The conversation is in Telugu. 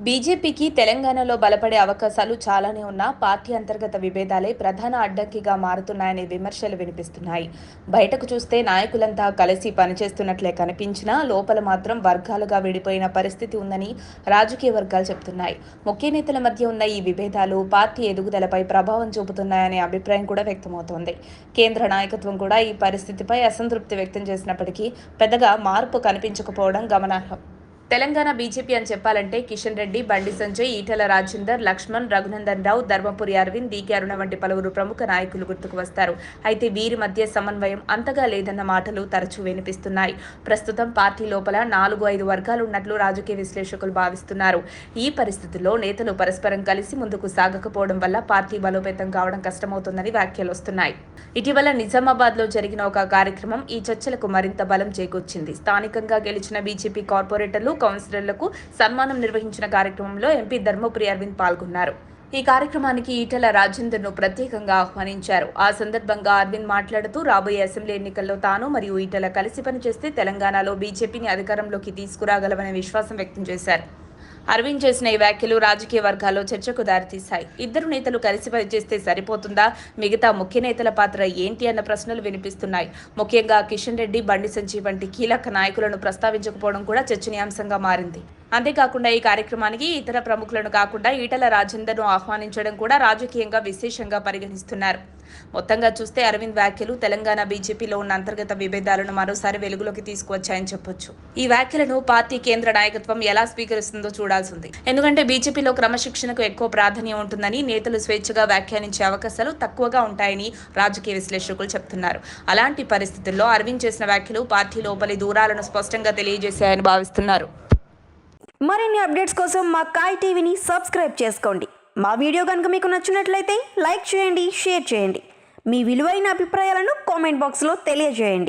బీజేపీకి తెలంగాణలో బలపడే అవకాశాలు చాలానే ఉన్నా పార్టీ అంతర్గత విభేదాలే ప్రధాన అడ్డంకిగా మారుతున్నాయనే విమర్శలు వినిపిస్తున్నాయి. బయటకు చూస్తే నాయకులంతా కలిసి పనిచేస్తున్నట్లే కనిపించినా లోపల మాత్రం వర్గాలుగా విడిపోయిన పరిస్థితి ఉందని రాజకీయ వర్గాలు చెబుతున్నాయి. ముఖ్య నేతల మధ్య ఉన్న ఈ విభేదాలు పార్టీ ఎదుగుదలపై ప్రభావం చూపుతున్నాయనే అభిప్రాయం కూడా వ్యక్తమవుతోంది. కేంద్ర నాయకత్వం కూడా ఈ పరిస్థితిపై అసంతృప్తి వ్యక్తం చేసినప్పటికీ పెద్దగా మార్పు కనిపించకపోవడం గమనార్హం. తెలంగాణ బీజేపీ అని చెప్పాలంటే కిషన్ రెడ్డి, బండి సంజయ్, ఈటెల రాజేందర్, లక్ష్మణ్, రఘునందన్ రావు, ధర్మపురి అరవింద్, డీకే అరుణ వంటి పలువురు ప్రముఖ నాయకులు గుర్తుకు వస్తారు. అయితే వీరి మధ్య సమన్వయం అంతగా లేదన్న మాటలు తరచూ వినిపిస్తున్నాయి. ప్రస్తుతం పార్టీ లోపల 4-5 వర్గాలు ఉన్నట్లు రాజకీయ విశ్లేషకులు భావిస్తున్నారు. ఈ పరిస్థితుల్లో నేతలు పరస్పరం కలిసి ముందుకు సాగకపోవడం వల్ల పార్టీ బలోపేతం కావడం కష్టమవుతుందని వ్యాఖ్యలు వస్తున్నాయి. ఇటీవల నిజామాబాద్లో జరిగిన ఒక కార్యక్రమం ఈ చర్చలకు మరింత బలం చేకూర్చింది. స్థానికంగా గెలిచిన బీజేపీ కార్పొరేటర్లు, కౌన్సిలర్లకు సన్మానం నిర్వహించిన కార్యక్రమంలో ఎంపీ ధర్మపురి అరవింద్ పాల్గొన్నారు. ఈ కార్యక్రమానికి ఈటెల రాజేందర్ను ప్రత్యేకంగా ఆహ్వానించారు. ఆ సందర్భంగా అరవింద్ మాట్లాడుతూ రాబోయే అసెంబ్లీ ఎన్నికల్లో తాను మరియు ఈటెల కలిసి పనిచేస్తే తెలంగాణలో బీజేపీని అధికారంలోకి తీసుకురాగలమనే విశ్వాసం వ్యక్తం చేశారు. అరవింద్ చేసిన ఈ వ్యాఖ్యలు రాజకీయ వర్గాల్లో చర్చకు దారితీశాయి. ఇద్దరు నేతలు కలిసి పనిచేస్తే సరిపోతుందా, మిగతా ముఖ్య నేతల పాత్ర ఏంటి అన్న ప్రశ్నలు వినిపిస్తున్నాయి. ముఖ్యంగా కిషన్ రెడ్డి, బండి సంజయ్ వంటి కీలక నాయకులను ప్రస్తావించకపోవడం కూడా చర్చనీయాంశంగా మారింది. అంతేకాకుండా ఈ కార్యక్రమానికి ఇతర ప్రముఖులను కాకుండా ఈటెల రాజేందర్ను ఆహ్వానించడం కూడా రాజకీయంగా విశేషంగా పరిగణిస్తున్నారు. మొత్తంగా చూస్తే అరవింద్ వ్యాఖ్యలు తెలంగాణ బీజేపీలో ఉన్న అంతర్గత విభేదాలను మరోసారి వెలుగులోకి తీసుకువచ్చాయని చెప్పొచ్చు. ఈ వ్యాఖ్యలను పార్టీ కేంద్ర నాయకత్వం ఎలా స్వీకరిస్తుందో చూడాల్సింది. ఎందుకంటే బీజేపీలో క్రమశిక్షణకు ఎక్కువ ప్రాధాన్యం ఉంటుందని, నేతలు స్వేచ్ఛగా వ్యాఖ్యానించే అవకాశాలు తక్కువగా ఉంటాయని రాజకీయ విశ్లేషకులు చెబుతున్నారు. అలాంటి పరిస్థితుల్లో అరవింద్ చేసిన వ్యాఖ్యలు పార్టీ లోపలి దూరాలను స్పష్టంగా తెలియజేశాయని భావిస్తున్నారు. మరిన్ని అప్డేట్స్ కోసం మా కాయ్ టీవీని సబ్స్క్రైబ్ చేసుకోండి. మా వీడియో కనుక మీకు నచ్చినట్లయితే లైక్ చేయండి, షేర్ చేయండి. మీ విలువైన అభిప్రాయాలను కామెంట్ బాక్స్లో తెలియజేయండి.